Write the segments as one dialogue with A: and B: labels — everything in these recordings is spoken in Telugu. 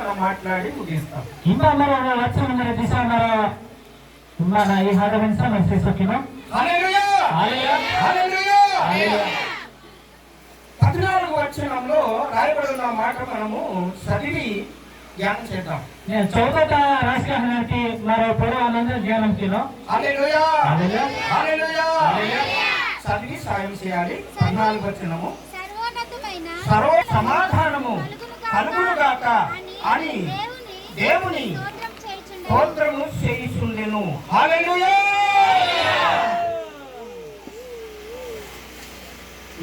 A: మనం మాట్లాడి ముగిస్తాం.
B: ಇನ್ನೊಂದರ ವಚನ ದಿಶಾನರ ತುಂಬಾನ ಈ ಹಾಡವೆನ್ಸ ನರ್ಸಿಸೋಕಿನೋ
A: హల్లెలూయా హల్లెలూయా హల్లెలూయా. 14వ వచనంలో రాయబడి ఉన్న మాట మనము చదివి ధ్యానం చేద్దాం.
B: నేను 14వ రాష్ట్రానికి మరో పొడవు ఆనంద ధ్యానం కిలో.
A: హల్లెలూయా
B: హల్లెలూయా
A: హల్లెలూయా హల్లెలూయా. చదివి సాయం చేయాలి. 14వ వచనము
C: సర్వ
A: సమాధానము కలుగునుగాక అని దేవుని స్తోత్రము చేయుచుండెను. హల్లెలూయా.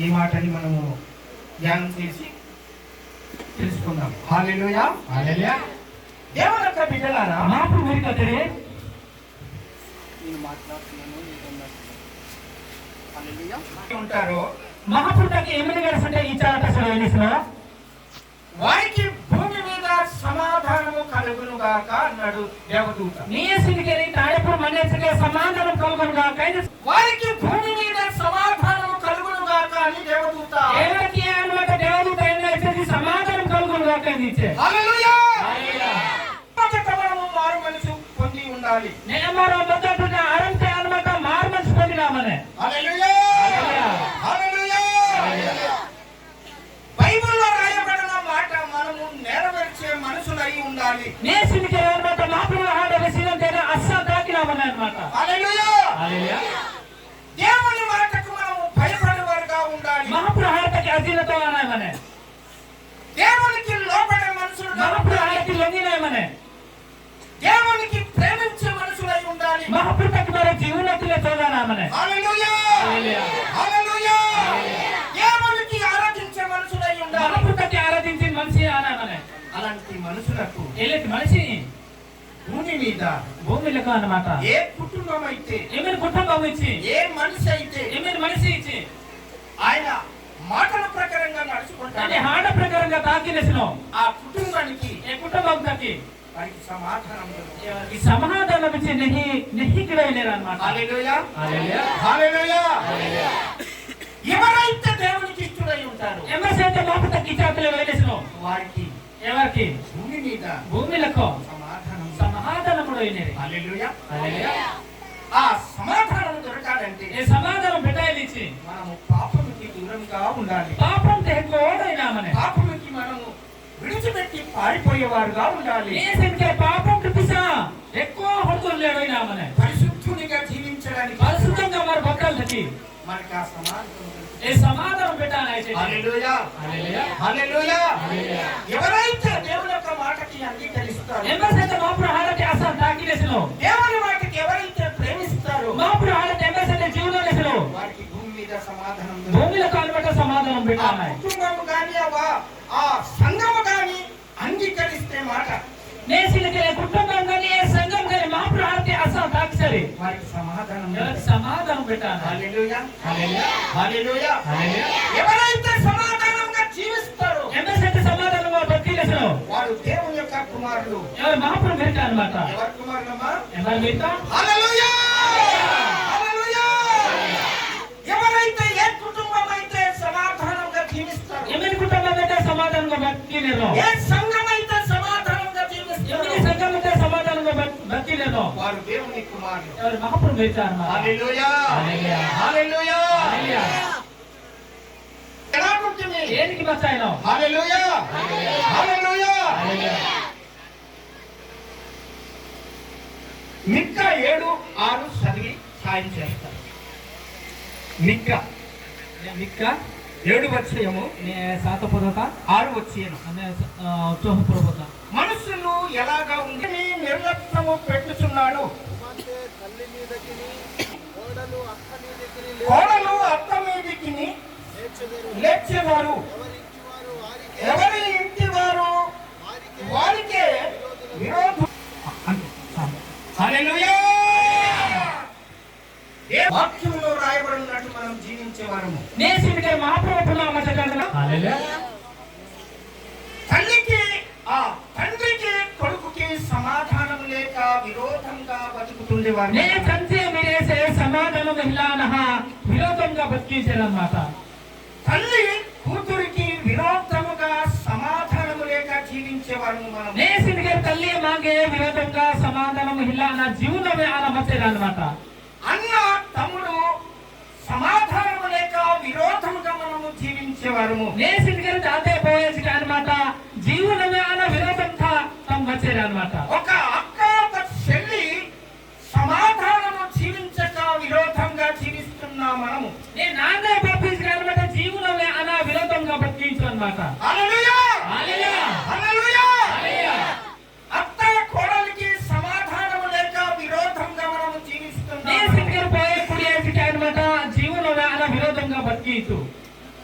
A: ఈ మాటని మనము ధ్యానం చేసి తెలుసుకుందాం. హల్లెలూయా హల్లెలూయా. దేవుని యొక్క బిడ్డలారా,
B: మాపు మీరు కట్టడి
A: నేను మాట్లాడుతున్నాను, హల్లెలూయా ఉంటారో
B: మహాపుటకి ఏమిటి గడిసంటే ఈ చాట సరైన
A: వారికి భూమి మీద సమాధానము కలుగునుగాక అన్నాడు దేవదూత.
B: నీయసిడికి తాడెప్పుడు మనేసికే సమాధానం కలుగునుగాక.
A: వారికి భూమి మీద సమాధానము కలుగునుగాక అని దేవదూత.
B: ఎవరికి అన్నమాట దేవదూత ఏమేసి సమాధానం కలుగునుగాక అని ఇచ్చే.
A: హల్లెలూయా
B: హల్లెలూయా.
A: మొదట మనము మారు మనసు పొంది ఉండాలి.
B: నేమరో మొదట ఆరంభ అన్నమాట మారు మనసు పొందినామనే.
A: హల్లెలూయా హల్లెలూయా హల్లెలూయా. బైబిల్లో రాయబడిన మాట మనము నెరవేర్చే మనుషులై ఉండాలి.
B: నేసిడికి అన్నమాట మాపు హాడవేసినంటే అస్సా దాకినామనే అన్నమాట.
A: హల్లెలూయా
B: హల్లెలూయా.
A: దేవుని మాటకు మనము భయపడేవారుగా ఉండాలి.
B: మహాప్రహారతకి అధీనతో అనామనే.
A: దేవునికి లోబడే మనుషులుగా
B: మహాప్రహారకి లొంగినామనే.
A: దేవునికి ప్రేమించే మనుషులై ఉండాలి.
B: మహాప్రతకి మరి జీవనతిలో తోదానామనే.
A: హల్లెలూయా
B: హల్లెలూయా.
A: హల్లెలూయా. దేవునికి ఆరాధించే మనుషులై ఉండాలి.
B: మహాప్రతకి ఆరాధించిన మనిషి అనామనే.
A: అలాంటి మనుషులకు
B: ఎలాంటి మనిషి
A: భూమి మీద
B: భూమిలకు అన్నమాట.
A: ఏ కుటుంబం అయితే,
B: ఏమైనా కుటుంబం ఇచ్చి,
A: ఏ మనిషి అయితే
B: ఏమైనా మనిషి ఇచ్చి
A: ఆయన మాటల ప్రకారంగా
B: అంటే
A: నడుచుకుంటాడు,
B: హాడ ప్రకారంగా తాకినేసినాం
A: ఆ కుటుంబానికి
B: ఏ కుటుంబం తగ్గి
A: వారికి సమాధానం దొరుకుతుంది.
B: ఈ సమాధానం ఇచ్చి నెహికిడలేరు అన్నమాట.
A: హల్లెలూయా
B: హల్లెలూయా.
A: హల్లెలూయా. ఎవరైతే దేవునికి ఇష్టడై ఉంటారో
B: ఎంఎస్ఐతే మాపు తగ్గి చేతులు వేలేసినాం
A: వారికి
B: ఎవరికి
A: భూమి మీద
B: భూమిలకు
A: సమాధానం.
B: సమాధానముడు అయినది.
A: హల్లెలూయా.
B: హల్లెలూయా.
A: ఆ సమాధానం దొరకాలంటే
B: ఈ సమాధానం పెట్టాలిచ్చి
A: మనము పాపముకి దూరంగా ఉండాలి.
B: పాపం తెగోడైనామనే.
A: పాపముకి మనము విడిచిపెట్టి పారిపోయేవారుగా ఉండాలి.
B: ఏసంకే పాపం చూపిసా ఎక్కువ హొడుకోలేడైనామనే.
A: పరిశుద్ధునిగా జీవించడానికి
B: పరిశుద్ధంగా మరి బతకాలి.
A: మనకి ఆ సమాధానం
B: ఏ సమాధానం పెట్టాలైతే.
A: హల్లెలూయా
B: హల్లెలూయా.
A: హల్లెలూయా.
B: హల్లెలూయా.
A: ఎవరైతే దేవుని యొక్క మాటకి అంగీకరిస్తారో,
B: ఎంఎస్ఐతే మాపు హాడకి అసలు తాకినేసినాం
A: దేవుని మాటకి ఎవరైతే ప్రేమిస్తారో
B: మాపు హాడకి ఎంఎస్ఐతే జీవనలేసినాం
A: వారికి భూమి మీద సమాధానం
B: భూమిలో కాలుబట్ట సమాధానం
A: ఆ
B: పెట్టాలి.
A: కుటుంబము గాని ఆ సంఘము గాని అంగీకరిస్తే మాట
B: నేసిలకి కుటుంబం కానీ ఏ సంఘం కానీ మాపు హాడకి అసలు తాకిసరి
A: వారికి సమాధానం
B: సమాధానం పెట్టాలి.
A: హల్లెలూయా
B: హల్లెలూయా.
A: హల్లెలూయా.
B: హల్లెలూయా.
A: ఎవరైతే సమాధానంగా జీవిస్తారో
B: ఎంఎస్ఐతే సమాధానం బతికినేసినాం
A: వారు దేవుని యొక్క కుమారులు.
B: ఎవరు మహాపురం పెట్టా అన్నమాట.
A: ఎవరి కుమారులమ్మా?
B: ఎవరు పెట్టా
A: హల్లెలూయా హల్లెలూయా. ఎవరైతే ఏ కుటుంబం అయితే సమాధానంగా జీవిస్తారో,
B: ఎన్ని కుటుంబం అయితే సమాధానంగా బతికినేరు,
A: ఏ సంఘం అయితే సమాధానంగా జీవిస్తారో
B: ఎన్ని సంఘం అయితే సమాధానంగా బతికినేరు
A: వారు దేవుని కుమారులు.
B: ఎవరు మహాపురం పెట్టా అన్నమాట.
A: హల్లెలూయా
B: హల్లెలూయా.
A: హల్లెలూయా.
B: హల్లెలూయా.
A: ఎలాగుంటుంది?
B: దేనికి బతాయినో.
A: హల్లెలూయా హల్లెలూయా.
B: హల్లెలూయా.
A: మిక్కా 7:6 చదివి సాయం చేస్తారు. మిక్కా
B: మిక్క
A: 7 వచ్చేయము
B: నే సాత పొదత
A: 6 వచ్చేయను.
B: అనే తోహ పొరబత
A: మనుషులు ఎలాగా ఉండి నిర్లక్ష్యము పెట్టుచున్నాడు. కోడలు అత్త మీదికి లేచేవారు, ఎవరి ఇంటి వారు వారికే విరోధం. హల్లెలూయా. ఏ వాక్యంలో రాయబడినట్టు మనం జీవించేవారము.
B: నేసిడికే మహాప్రభు నామమున. హల్లెలూయా.
A: తల్లికి ఆ తండ్రికి కొడుకుకి సమాధానం లేక విరోధంగా బతుకుతుండేవారు.
B: నే సంతే మీరేసే సమాధానం ఇల్లానహ విరోధంగా తల్లి కూతురికి విరోధముగా సమాధానము లేక జీవించే
A: జీవించేవారు మనం.
B: ನೇಸಿನಿಗೆ ತಲ್ಲಿಯ ಮಾಗೆ ವಿರೋಧಂಗ ಸಮಾಧಾನము ಇಲ್ಲ నా జీవనమే ఆన మధ్యలో అన్నమాట.
A: అన్న తమ్ముడు సమాధానము లేక విరోధముగా మనము జీవించేవారు.
B: ನೇಸಿನಿಗೆ అదే పోయేసి అన్నమాట. జీవనమే ఆన విరోధంగా తమ మధ్యలో అన్నమాట.
A: ఒక అక్క ఒక చెల్లి సమాధానము జీవించక విరోధంగా జీవిస్తున్నా మనము.
B: నే నాన్నే పంపించి అన్నమాట. జీవనమే ఆన విరోధంగా బతికించు అన్నమాట.
A: హల్లెలూయా
B: హల్లెలూయా
A: హల్లెలూయా.
B: హల్లెలూయా.
A: అత్త కోడలికి సమాధానము లేక విరోధంగా మనము జీవిస్తున్నాము.
B: ನೇಸಿನಿಗೆ పోయే కుడియేసి అన్నమాట. జీవనమే ఆన విరోధంగా బతికించు.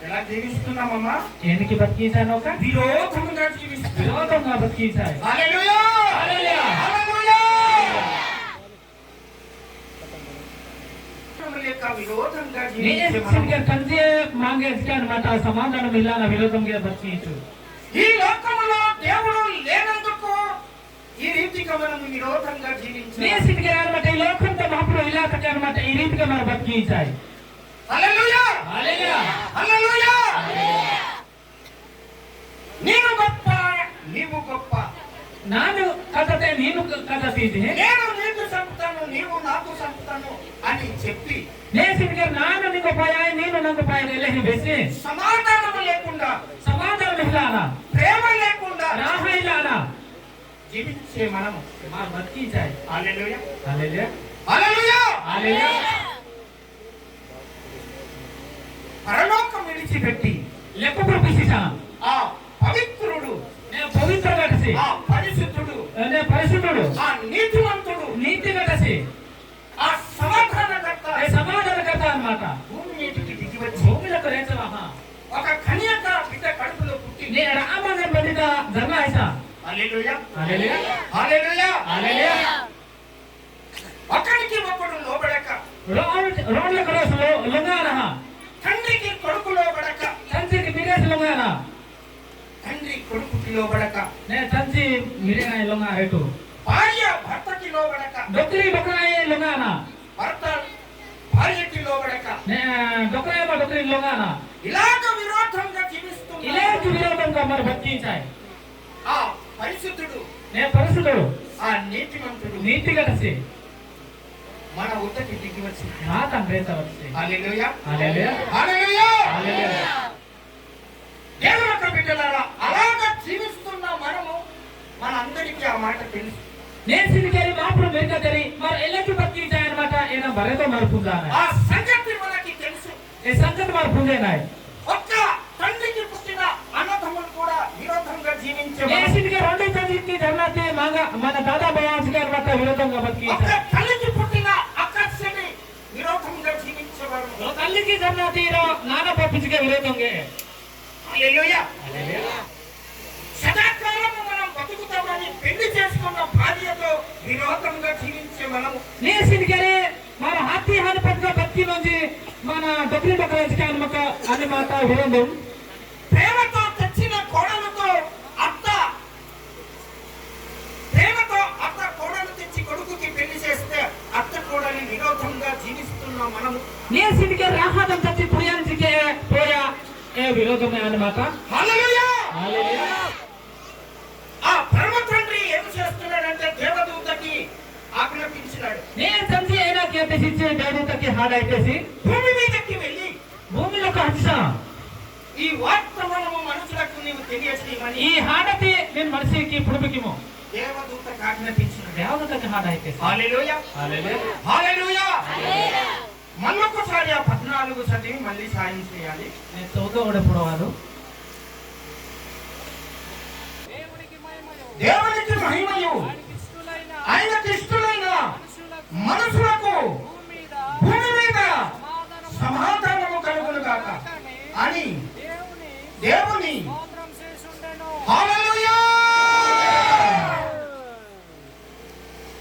A: ఎలా జీవిస్తున్నామమ్మా?
B: ఎనికి బతికించాను ఒక
A: విరోధంగా జీవిస్తున్నాం.
B: విరోధంగా బతికించాయి.
A: హల్లెలూయా
B: హల్లెలూయా.
A: హల్లెలూయా. లేక విరోధంగా జీవించే మనము.
B: ನೇಸಿನಿಗೆ ತಂದೆ ಮಾಗೆ అన్నమాట. సమాధానం ಇಲ್ಲ నా విరోధంగా బతికించు.
A: ఈ లోకములో దేవుడు లేనందుకు ఈ రీతిగా మనము విరోధంగా జీవించాలి.
B: ನೇಸಿನಿಗೆ అన్నమాట. ఈ లోకంతో మహాప్రభు ఇలా అన్నమాట. ఈ రీతిగా మనం బతికించాయి.
A: హల్లెలూయా
B: హల్లెలూయా.
A: హల్లెలూయా. నేను గొప్ప నీవు గొప్ప,
B: ನಾನು ಕಥತೆ ನೀನು ಕಥತೀತಿ.
A: నేను నీకు సంపుతాను నీవు నాకు సంపుతాను అని చెప్పి
B: ನೇಸಿನಿಗೆ ನಾನು ನಿಂಗೆ ಪಾಯ ನೀನು ನಂಗೆ ಪಾಯ ಎಲ್ಲೇ ಬೇಸಿ
A: సమాధానము లేకుండా
B: సమాధానం ಇಲ್ಲ ಅಣ್ಣ.
A: ప్రేమ లేకుండా
B: ರಾಹ ಇಲ್ಲ ಅಣ್ಣ.
A: జీవించే మనము
B: మనం బతికించాయి.
A: హల్లెలూయా
B: హల్లెలూయా.
A: హల్లెలూయా.
B: హల్లెలూయా.
A: పరలోకం విడిచిపెట్టి
B: లెక్కపురు పిసిసా
A: ఆ పవిత్రుడు,
B: నేను పవిత్ర కటసి,
A: ఆ పరిశుద్ధుడు,
B: నేను పరిశుద్ధుడు,
A: ఆ నీతిమంతుడు,
B: నీతి కటసి,
A: ఆ సమాధానకర్త
B: సమాధానకర్త అన్నమాట.
A: భూమి మీదకి దిగి వచ్చి
B: భూమిలోకి రేచవా
A: ఒక కన్యక బిడ్డ కడుపులో పుట్టి
B: నేను రామగ బదిత ధర్మ ఐసా.
A: హల్లెలూయా
B: హల్లెలూయా.
A: హల్లెలూయా.
B: హల్లెలూయా.
A: ఒకరికి ఒకడు లోబడక,
B: రోడ్ల క్రాస్ లొంగానా,
A: తండ్రికి కొడుకు లోబడక,
B: తండ్రికి మిరేసి లొంగానా,
A: తండ్రి కొడుకుకి లోబడక,
B: నేను తండ్రి మిరేనాయి లొంగా రేటు,
A: భార్య భర్తకి లోబడక,
B: డొక్కరి డొక్కరాయి లొంగానా,
A: భర్త భార్యకి లోబడక,
B: డొక్కరాయమ డొక్కరి లొంగానా,
A: ఇలాగ విరోధంగా జీవిస్తున్నారు.
B: ఇలాంటి విరోధంగా మరి బతికించాయి.
A: ఆ పరిశుద్ధుడు,
B: నేను పరిశుద్ధుడు,
A: ఆ నీతిమంతుడు
B: నీతి కటసి
A: మన ఉద్దకి దిగి వచ్చి
B: నా తండ్రి వచ్చి.
A: హల్లెలూయా
B: హల్లెలూయా.
A: హల్లెలూయా.
B: హల్లెలూయా.
A: దేవుని యొక్క బిడ్డలారా, అలాగా జీవిస్తున్న మనము మనందరికీ ఆ మాట తెలుసు.
B: ನೇಸಿನಿಗೆ ಮಾಪುರು ಮೇಲ್ಕತ್ತರಿ మరి ಎಲ್ಲಕ್ಕೆ ಬತ್ತಿಂಚಾಯ ಅన్నమాట. ಏನ ಬರೆದ ಮರ್ಪುಂದಾನ
A: ఆ సంగతి మనకి తెలుసు.
B: ఏ సంగతి మర్పుందేనాయ్.
A: ఒక్క తండ్రికి పుట్టిన అన్నదమ్ములు కూడా విరోధంగా జీవించే
B: ನೇಸಿನಿಗೆ రెండు తండ్రికి ధర్నాతి మాగ మన దాదా బావాసికి అన్నమాట విరోధంగా
A: ఒక్క
B: బతికించాయి.
A: తల్లికి పుట్టిన అక్కర్షని విరోధంగా జీవించేవారు.
B: తల్లికి ధర్నాతిరో నాన్న పప్పించుకే విరోధంగా.
A: హల్లెలూయా.
B: హల్లెలూయా.
A: సదాకాలము మనం బతుకుతామని పెళ్లి చేసుకున్న భార్యతో విరోధంగా జీవించే మనము
B: ನೇಸಿನಿಗೆ మన హాతి హానిపతిగా బతికి నుంచి మన డబ్బులు బతకాల్సి అన్నమాట విరోధం.
A: ప్రేమతో తెచ్చిన కోడలతో ప్రేమతో అత్త కోడలు తెచ్చి కొడుకుకి పెళ్లి చేస్తే అత్త కోడలి విరోధంగా జీవిస్తున్న మనము
B: ನೇಸಿನಿಗೆ రాహాదం తెచ్చి పుయానికి పోయా ఏ విరోధమే అన్నమాట.
A: హల్లెలూయా.
B: హల్లెలూయా.
A: ఆ పరమ తండ్రి ఏం చేస్తున్నాడంటే దేవదూతకి ఆజ్ఞాపించినాడు.
B: నేను తండ్రి అయినా కేటేసి దేవదూతకి హాడైతేసి
A: భూమి మీదకి వెళ్ళి
B: భూమిలోకి హంసా
A: ఈ వార్తమానము మనుషులకు నీవు తెలియజేయమని
B: ఈ హాడతి నేను మనిషికి పుడుపుకిమో
A: దేవదూతకు ఆజ్ఞాపించినాడు.
B: దేవదూతకి హాడైతేసి.
A: హల్లెలూయా.
B: హల్లెలూయా.
A: హల్లెలూయా. మళ్ళొకసారి ఆ 14 చదివి మళ్ళీ సాయం చేయాలి.
B: నేను చదువుతో కూడా పుడవారు.
A: దేవునికి మహిమయు ఆయనకి ఇష్టమైన మనుషులకు భూమి మీద సమాధానము కలుగును గాక అని దేవుని హల్లెలూయా.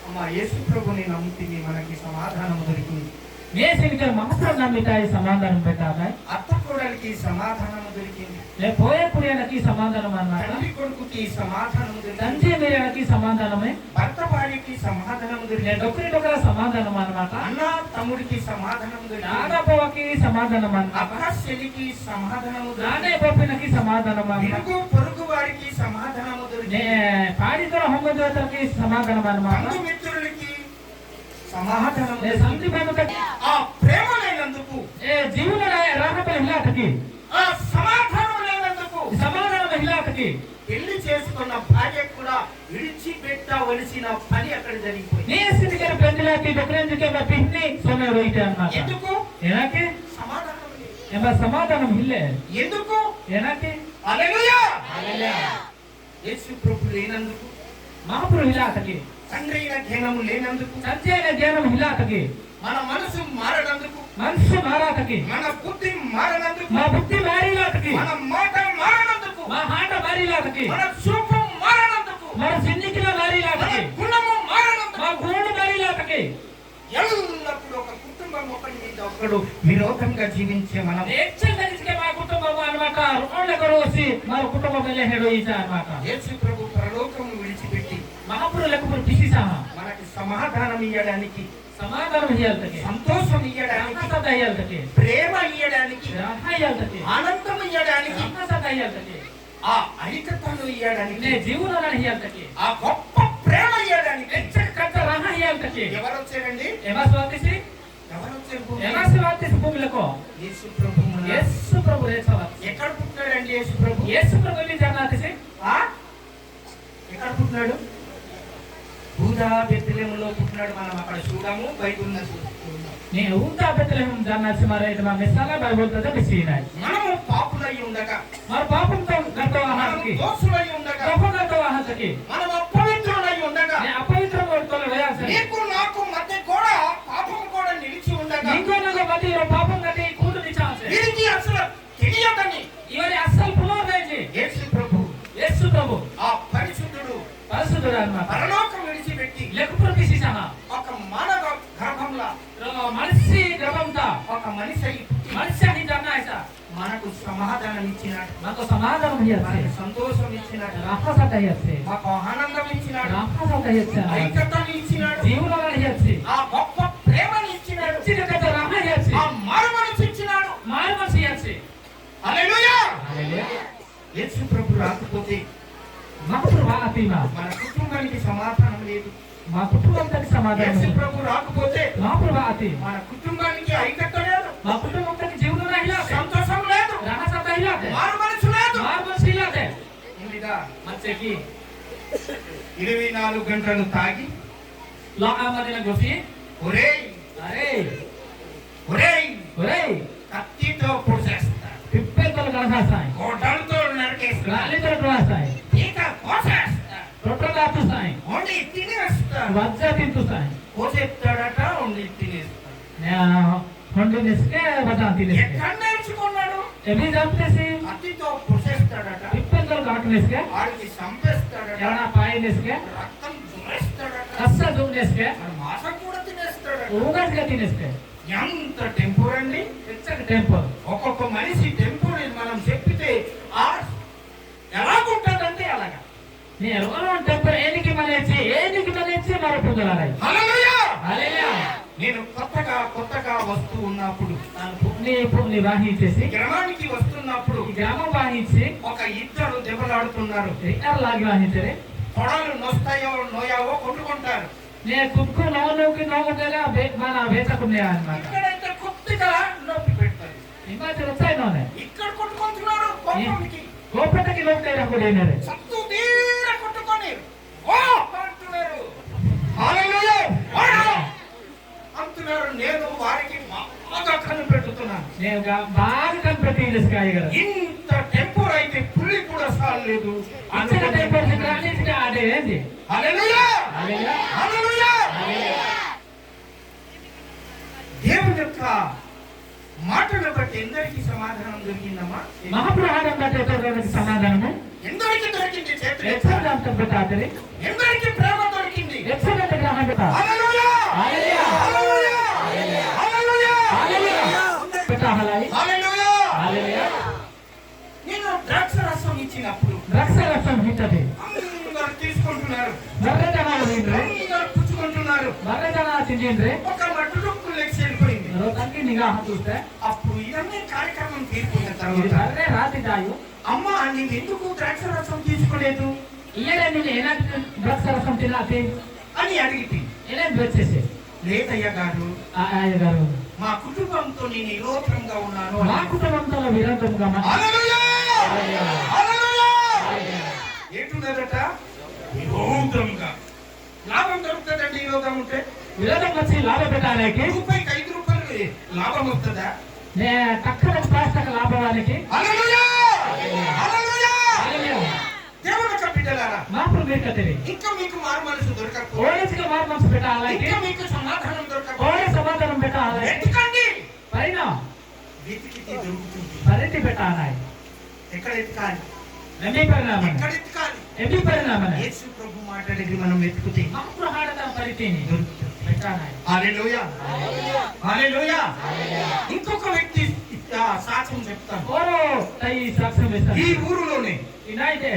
A: అమ్మా యేసు ప్రభుని నమ్మితే మనకి సమాధానం దొరికింది.
B: ನೇಸಿನಿಗೆ ಮಾತ್ರ ನಮ್ಮಿತಾಯಿ సమాధానం పెట్టాలి.
A: అత్త కోడలికి సమాధానం దొరికింది.
B: లే పోయే పుడియానికి సమాధానం అన్నమాట.
A: తండ్రి కొడుకుకి సమాధానం దొరికింది.
B: తండ్రి మీరేనకి సమాధానమే.
A: భర్త భార్యకి వారికి సమాధానం దొరికింది.
B: ఒకరికొకరు సమాధానం అన్నమాట.
A: అన్న తమ్ముడికి సమాధానం దొరికింది.
B: నానబ్బకి సమాధానం అన్నమాట.
A: అపహాస్యునికి సమాధానం
B: నానే బొప్పినకి సమాధానం అన్నమాట.
A: ఇరుగు పొరుగు వారికి సమాధానం దొరికింది.
B: పాడితర హోమదేవతలకి సమాధానం అన్నమాట.
A: బంధుమిత్రులకి సమాధానం
B: సంధి బంధువులకి
A: ఆ ప్రేమ లేనందుకు,
B: జీవన రాహపై ఇలాటకి
A: ఆ సమాధానం లేనందుకు,
B: సమాధానం ఇలాటకి
A: పెళ్లి చేసుకున్న భార్య కూడా విడిచిపెట్టవలసిన పని అక్కడ జరిగిపోయింది.
B: నీ స్థితికి పెండ్లాకి డొక్రెందుకే పిన్ని సోనే రోయితే అన్నమాట.
A: ఎందుకు?
B: ఏనాకి
A: సమాధానం లేదు.
B: ఏమా సమాధానం ఇల్లే.
A: ఎందుకు?
B: ఏనాకి
A: హల్లెలూయా. యేసు ప్రభు లేనందుకు,
B: మహాప్రభు ఇలాటకి
A: తండ్రి అయిన జ్ఞానము లేనందుకు,
B: తండ్రి అయిన జ్ఞానం ఇలాటకి
A: మన మనసు మారనందుకు,
B: మనసు మారాటకి
A: మన బుద్ధి మారనందుకు,
B: మా బుద్ధి మారిలాటకి
A: మన మాట మారనందుకు,
B: మా హాట మారిలాటకి
A: మన చూపు మారనందుకు,
B: మన సిన్నికిల
A: మన
B: మారిలాటకి
A: గుణము మారనందుకు,
B: మా గోడు మారిలాటకి
A: ఎల్లప్పుడూ ఒక కుటుంబం ఒకరి మీద ఒకడు విరోధంగా జీవించే మనం
B: ఎచ్చరికే మా కుటుంబం అన్నమాట. రోడ్లకు వచ్చి మన కుటుంబం హెడోయిచా అన్నమాట.
A: యేసు ప్రభు పరలోకము విడిచిపెట్టి
B: మహాపురులకు పిసిసా
A: మనకి సమాధానం ఇయ్యడానికి,
B: సమాధానం ఇయ్యాలి,
A: సంతోషం ఇయ్యడానికి,
B: ఇయ్యాలి,
A: ప్రేమ ఇయ్యడానికి,
B: ఇయ్యాలి,
A: ఆనందం ఇయ్యడానికి,
B: ఇయ్యాలి,
A: ఆ ఐక్యతను ఇయ్యడానికి,
B: జీవనాన్ని ఇయ్యాలి,
A: ఆ గొప్ప ప్రేమ ఇయ్యడానికి
B: కథ రహ ఇయ్యాలి.
A: ఎవరు వచ్చారండి?
B: ఎవరు స్వాతిసి
A: ఎవరు వచ్చారు?
B: ఎలా స్వాతిసి భూమిలకు
A: యేసు ప్రభు.
B: యేసు ప్రభు
A: ఎక్కడ పుట్టినాడండి యేసు ప్రభు?
B: యేసు ప్రభు జనాతిసి
A: ఎక్కడ పుట్టినాడు? యూదా బెత్లెహేములో పుట్టినాడు. మనం అక్కడ చూడము, బైబిల్
B: నేను ఊతా బెత్లెహేం జనాసి మరైతే మా మిసాల బైబిల్ తో బిసినాయి.
A: మనము పాపులై ఉండగా,
B: మన పాపంతో గతో ఆహారకి,
A: దోషులై ఉండగా,
B: పాపంతో ఆహారకి,
A: మనం అపవిత్రులై ఉండగా,
B: అపవిత్రం కొడుకోలే వయాసే,
A: నీకు నాకు మధ్య కూడా పాపం కూడా నిలిచి ఉండగా,
B: ఇంకో నాకు మధ్య పాపం కట్టి కూతుని చాసే,
A: వీరికి అసలు తెలియదని
B: ఇవని అస్సలు పునర్వేసి
A: యేసు ప్రభు,
B: యేసు ప్రభు
A: ఆ పరిశుద్ధుడు,
B: పరిశుద్ధుడు అన్నమాట.
A: పరలోకం విడిచిపెట్టి
B: లేకపోతే బిసిసా
A: ఒక మానవ గర్భంలో
B: మనిషి గర్భంతో
A: ఒక మనిషి
B: మనిషి అని జనాయిసా
A: మనకు సమాధానం ఇచ్చినాడు,
B: నాకు సమాధానం ఇయ్యాలి,
A: మనకు సంతోషం ఇచ్చినాడు,
B: రాహసత ఇయ్యాలి,
A: మాకు ఆనందం ఇచ్చినాడు,
B: రాహసత ఇయ్యాలి,
A: ఐక్యతను ఇచ్చినాడు,
B: జీవనాన్ని ఇయ్యాలి,
A: ఆ గొప్ప ప్రేమను ఇచ్చినాడు,
B: చిన్నకత రాహ ఇయ్యాలి,
A: ఆ మారు మనసు ఇచ్చినాడు.
B: మారు మనసు ఇయ్యాలి.
A: హల్లెలూయా.
B: హల్లెలూయా.
A: యేసు ప్రభు రాకపోతే
B: మహాప్రభు ఆతిమా
A: మన కుటుంబానికి సమాధానం లేదు.
B: మా కుటుంబానికి సమాధానం
A: యేసు
B: లేదు.
A: ప్రభు రాకపోతే
B: మహాప్రభు ఆతి
A: మన కుటుంబానికి ఐక్యత లేదు,
B: మా కుటుంబానికి జీవనం ఇయ్యాలి,
A: సంతోషం లేదు,
B: రాహసత ఇయ్యాలి,
A: మారు మనసు లేదు.
B: మారు మనసు ఇయ్యాలి.
A: ఇందిగా
B: మంచికి
A: 24 గంటలు తాగి
B: లోకామదిన గొసి
A: ఒరేయ్
B: అరే
A: ఒరేయ్
B: ఒరేయ్
A: కత్తితో పొడిచేస్తా,
B: పిప్పెతలు కలసాయి,
A: గొడ్డలతో నరికేస్తా,
B: గాలితో కలసాయి,
A: ఈక కోసేస్తా,
B: రొట్టె తాతుసాయి,
A: వండి తినేస్తా.
B: వజ్జ తింటుసాయి,
A: కోసేస్తాడట, వండి తినేస్తా.
B: ಹೊಂಡಿ ನಿಸ್ಕೆ ಬದ ತಿನಿಸ್ಕೆ
A: ఎక్కడ నేర్చుకున్నాడు?
B: ఎవి జంపేసి
A: కత్తితో పొడిచేస్తాడట,
B: పిప్పెతలు కాటు నిస్కే
A: వాడికి చంపేస్తాడట,
B: ఎవడా పాయి నిస్కే
A: రక్తం జురేస్తాడట,
B: కస్స జూమ్ నిస్కే
A: మాసం కూడా తినేస్తాడట.
B: ఊగట్గా తినిస్కే
A: ఎంత టెంపర్ అండి!
B: పిచ్చకి టెంపర్.
A: ఒక్కొక్క మనిషి టెంపర్ మనం చెప్పితే ఎలాగుంటుందంటే అలాగా.
B: నీ ఎవరో టెంపర్ ఏనికి మలేచి మరపుదలాయి.
A: హల్లెలూయా.
B: హల్లెలూయా.
A: నేను కొత్తగా వస్తూ ఉన్నప్పుడు,
B: నీ వాహించేసి
A: గ్రామానికి వస్తున్నప్పుడు
B: ఈ గ్రామం వాహించి
A: ఒక ఇద్దరు దెబ్బలాడుతున్నారు.
B: లాగి వాహించరే
A: తొడలు నొస్తాయో నోయావో కొట్టుకుంటారు.
B: నే కుక్కు నోకి నోగుంటేనే మన వేసకున్నాయా అన్నమాట.
A: ఇక్కడైతే కొద్దిగా నొప్పి పెడతారు,
B: ఇంకా వచ్చాయి నోనే
A: ఇక్కడ కొట్టుకుంటున్నారు. కోపానికి
B: గోపెట్టకి లోపల కూడా
A: సత్తు తీర కొట్టుకొని ఓ అంటున్నారు. హల్లెలూయా అంటున్నారు. నేను వారికి బాగా కనిపెడుతున్నాను.
B: నేను బాగా కనిపెట్టి
A: ఇంత టెంపర్ అయితే పులి కూడా సాలేదు.
B: ఆడేది.
A: హల్లెలూయా. హల్లెలూయా. దేవుని యొక్క మాటను బట్టి ఎందరికి సమాధానం దొరికిందమ్మా?
B: మహాప్రహారం బట్టి సమాధానము
A: ఎందరికి దొరికింది?
B: చేతులు
A: ఎందరికి ప్రేమ దొరికింది?
B: హల్లెలూయా.
A: హల్లెలూయా. హల్లెలూయా. హల్లెలూయా. నేను ద్రాక్ష రసం ఇచ్చినప్పుడు
B: ద్రాక్ష రసం
A: అందరూ తీసుకుంటున్నారు, అందరూ చూసుకుంటున్నారు.
B: బర్రెదన తిండి
A: ఒక మట్టుకు లెక్స్ వెళ్ళిపోయింది.
B: తనకి నిఘా చూస్తే
A: అప్పుడు ఇవన్నీ కార్యక్రమం తీరుకున్న
B: ఇది
A: తర్వాత
B: బర్రె రాతి దాయు
A: అమ్మ నీవు ఎందుకు ద్రాక్ష రసం తీసుకోలేదు
B: ఇయ్యలే నేను ఏనాటి ద్రాక్ష రసం తినాలి
A: అని అడిగితే
B: ఏనేం వచ్చేసి
A: లేదయ్య గారు,
B: ఆయన గారు
A: మా కుటుంబంతో నేను నిరోధంగా ఉన్నాను.
B: మా కుటుంబంతో విరోధంగా
A: హల్లెలూయా! హల్లెలూయా! ఏంటున్నదట? విరోధంగా. లాభం దొరుకుతుందండి విరోధం ఉంటే.
B: విరోధం వచ్చి లాభం పెట్టడానికి
A: రూపాయికి 5 రూపాయలు లాభం వస్తుందా?
B: తక్కువ ప్రాస్తక లాభానికి
A: హల్లెలూయా! హల్లెలూయా! దేవుని యొక్క బిడ్డలారా,
B: మాపు మీరు కదిరి
A: ఇంకా మీకు మారు మనసు దొరకకపోతే,
B: ఓడిసిగా మారు మనసు పెట్టాలి,
A: ఇంకా మీకు సమాధానం దొరకకపోతే
B: ఓడి సమాధానం పెట్టాలి,
A: వెతకండి.
B: పైన
A: వెతికితే దొరుకుతుంది.
B: పరిధి పెట్టాలి.
A: ఎక్కడ ఎతకాలి?
B: ఎంబీ పరిణామం
A: ఎక్కడ ఎతకాలి?
B: ఎంబీ పరిణామం
A: యేసు ప్రభు మాట్లాడేది మనం వెతుకుతే
B: మాపు హాడత పరిధిని
A: దొరుకుతుంది.
B: పెట్టాలి.
A: హల్లెలూయా! హల్లెలూయా! ఇంకొక వ్యక్తి సాక్ష్యం చెప్తాను.
B: ఓరో తై సాక్ష్యం
A: ఈ
B: ఇస్తాను.
A: ఊరులోనే
B: ఇదైతే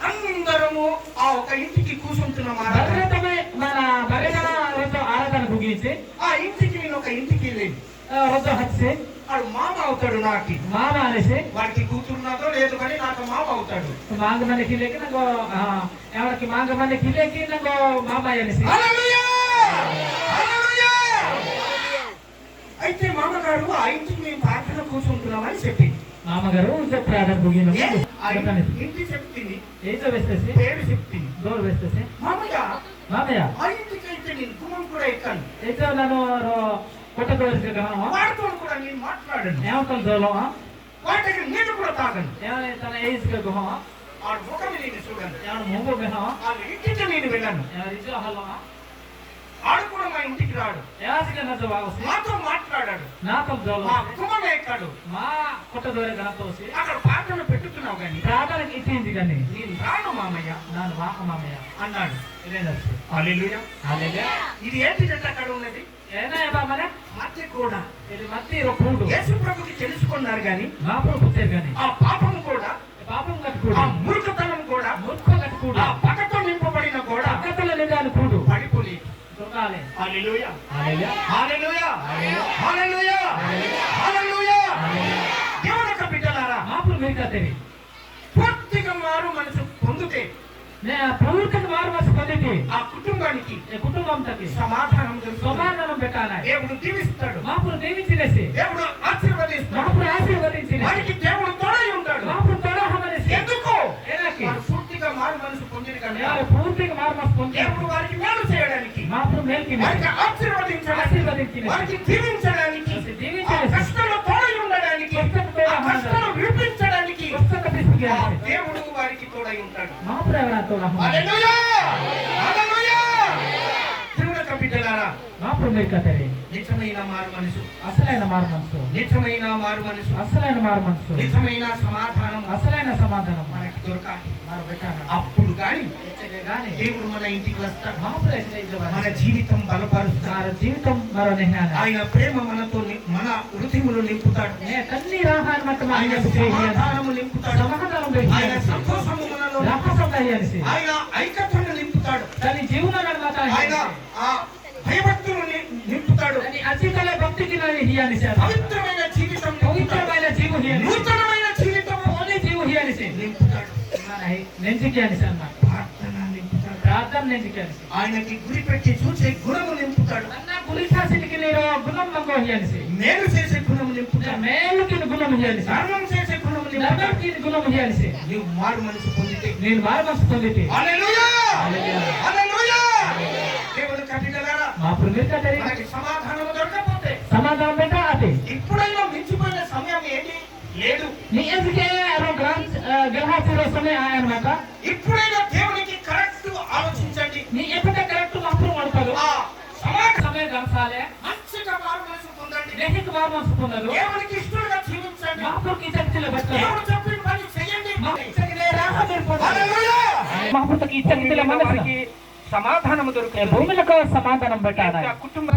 A: అందరము ఆ ఒక ఇంటికి కూర్చుంటున్నాం.
B: భద్రతమే మన భగదన ఆరాధన ముగించి
A: ఆ ఇంటికి నేను ఒక ఇంటికి వెళ్ళి
B: వద్ద హత్సి
A: వాడు మామ అవుతాడు. నాకు
B: మామ అనేసి
A: వాడికి కూతురున్నదో లేదు కానీ నాకు మామ అవుతాడు.
B: మాంగ మంది కిలేకి నాకు ఎవరికి మాంగ మంది కిలేకి నాకు మామయ్య అనేసి.
A: హల్లెలూయా! హల్లెలూయా! అయితే మామగారు ఆ ఇంటికి మేము ప్రార్థన కూర్చుంటున్నామని చెప్పింది.
B: మామగారు ప్రార్థన ముగిన
A: ఆ ఇంటి చెప్పింది,
B: ఏదో వేస్తేసి
A: పేరు చెప్పింది.
B: డోర్ వేస్తేసి
A: మామయ్య
B: మామయ్య
A: ఆ ఇంటికి అయితే నేను గుమ్మం కూడా ఎక్కాను.
B: ఏదో నేను కొత్త దోరికి
A: వాడితో కూడా నేను మాట్లాడాను.
B: ఏమంటాం దోలం
A: వాటికి నేను కూడా తాగను.
B: తన ఏజ్ గుహ
A: ఆ ముఖం నేను చూడను.
B: ఎవరు ముందు గుహ
A: వాళ్ళ ఇంటికి నేను వెళ్ళాను.
B: ఎవరి హలో
A: ఆడు కూడా మా ఇంటికి రాడు.
B: యాసిగా నాతో బాగుంది
A: మాతో మాట్లాడాడు.
B: నాతో దోలం
A: మా గుమ్మం ఎక్కాడు.
B: మా కొత్త దోరికి నాతోసి
A: అక్కడ ప్రార్థన పెట్టుకున్నావు కానీ
B: ప్రార్థనకి ఇచ్చింది కానీ
A: నేను రాను మామయ్య
B: నాను వాక మామయ్య
A: అన్నాడు.
B: ఇదేనొచ్చు
A: హల్లెలూయా!
B: హల్లెలూయా.
A: ఇది ఏంటిదంటే అక్కడ ఉన్నది
B: ఏనా బామనే
A: మధ్య కూడా
B: ఇది మధ్య కూడు
A: యేసు ప్రభుకి తెలుసుకున్నారు కానీ
B: మాపు పుట్టారు కానీ
A: ఆ పాపం కూడా,
B: పాపం
A: ఆ
B: కట్టుకూడు
A: మూర్ఖతనం కూడా,
B: మూర్ఖ కట్టుకూడు
A: ఆ పగతో నింపబడిన కూడా
B: అక్కతల నిండాలి కూడు
A: పడిపోలేదు.
B: దొరకాలి.
A: హల్లెలూయా!
B: హల్లెలూయా.
A: హల్లెలూయా! హల్లెలూయా! హల్లెలూయా! దేవుని యొక్క బిడ్డలారా,
B: మాపు మీరు కదిరి
A: పూర్తిగా మారు మనసు పొందితే
B: ప్రవృత్తికి మారు మనసు పొందితే
A: ఆ కుటుంబానికి
B: కుటుంబంకి
A: సమాధానం దొరుకుతుంది.
B: సమాధానం పెట్టాలి.
A: దేవుడు దీవిస్తాడు.
B: మాపును దీవించినేసి
A: దేవుడు ఆశీర్వదిస్తాడు.
B: మాపును ఆశీర్వదించి
A: వారికి దేవుడు తోడై ఉంటాడు.
B: మాపును తొడహమనేసి
A: ఎందుకు?
B: ఏనాకి
A: వారు పూర్తిగా మారు మనసు పొందిన కనుక
B: పూర్తిగా మారు మనసు పొంది
A: దేవుడు వారికి మేలు చేయడానికి,
B: మాపును మేల్కి
A: వారికి ఆశీర్వదించడానికి,
B: ఆశీర్వదించి
A: వారికి దీవించడానికి, ఆ కష్టంలో తోడై ఉండడానికి, ఆ కష్టాలు విడిపించడానికి ఆ దేవుడు వారికి తోడై ఉంటాడు.
B: మాపును ఎవరా తోడహమ
A: హల్లెలూయా! హల్లెలూయా! దేవుని యొక్క బిడ్డలారా,
B: మాపును మీరు కదిరి
A: నిజమైన మారు మనసు,
B: అసలైన మారు మనసు
A: నిజమైన మారు మనసు,
B: అసలైన మారు మనసు
A: నిజమైన సమాధానం
B: అసలైన సమాధానం
A: మనకి దొరకాలి.
B: మారు పెట్టాలి.
A: అప్పుడు కానీ
B: కానీ
A: దేవుడు మన ఇంటికి వస్తాడు.
B: మాపును
A: మన జీవితం బలపరుస్తాడు.
B: జీవితం మరో నిహాన
A: ఆయన ప్రేమ మనతో మన హృదయములు నింపుతాడు.
B: తల్లి రాహాన్ని మట్టు
A: ఆయన సమాధానము నింపుతాడు.
B: సమాధానం
A: ఆయన సంతోషము మనలో ఆయన ఐక్యతను నింపుతాడు.
B: తన జీవనాన్ని మాత్రం
A: ఆయన ఆ భయభక్తులు నింపుతాడు.
B: అతికల భక్తికి
A: పవిత్రమైన జీవితం,
B: పవిత్రమైన జీవు
A: నూతనమైన జీవితం
B: జీవు
A: నింపుతాడు.
B: నెంచికి అనేసి అన్నమాట.
A: ప్రార్థన నింపుతాడు.
B: ప్రార్థన నెంచికి అనేసి
A: ఆయనకి గురి పెట్టి చూసే గుణము నింపుతాడు.
B: అన్న గురి శాసినికి నేను గుణం నంగో అనేసి
A: మేలు చేసే గుణము నింపుతాడు.
B: మేలుకి గుణం అనేసి
A: ధర్మం చేసే గుణము నింపుతాడు.
B: ధర్మంకి గుణం అనేసి
A: నీవు మారు మనసు పొందితే
B: నేను మారు మనసు పొందితే
A: హల్లెలూయా! హల్లెలూయా! దేవుని కబిలలారా,
B: మా పురుషుల
A: మనకి సమాధానము దొరకకపోతే
B: సమాధానం పెట్టా అది
A: ఇప్పుడైనా మించిపోయిన సమయం ఏది లేదు.
B: నీ ఎందుకే గ్రహాల సమయం ఆయనమాట.
A: ఇప్పుడైనా దేవునికి కరెక్ట్ ఆలోచించండి.
B: నీ ఎప్పుడే కరెక్ట్ మాత్రం పడతారు.
A: ఆ
B: సమయం గమసాలే
A: మంచిగా మారు మనసు పొందండి.
B: దేనికి మారు మనసు పొందరు.
A: దేవునికి ఇష్టంగా జీవించండి.
B: మాపుకి ఇచ్చలు పెట్టారు.
A: దేవుడు చెప్పిన పని చేయండి.
B: హల్లెలూయా. మాపుకి ఇచ్చలు మనకి
A: సమాధానము దొరుకుతుంది.
B: భూమిలకు సమాధానం పెట్టాలి.
A: కుటుంబం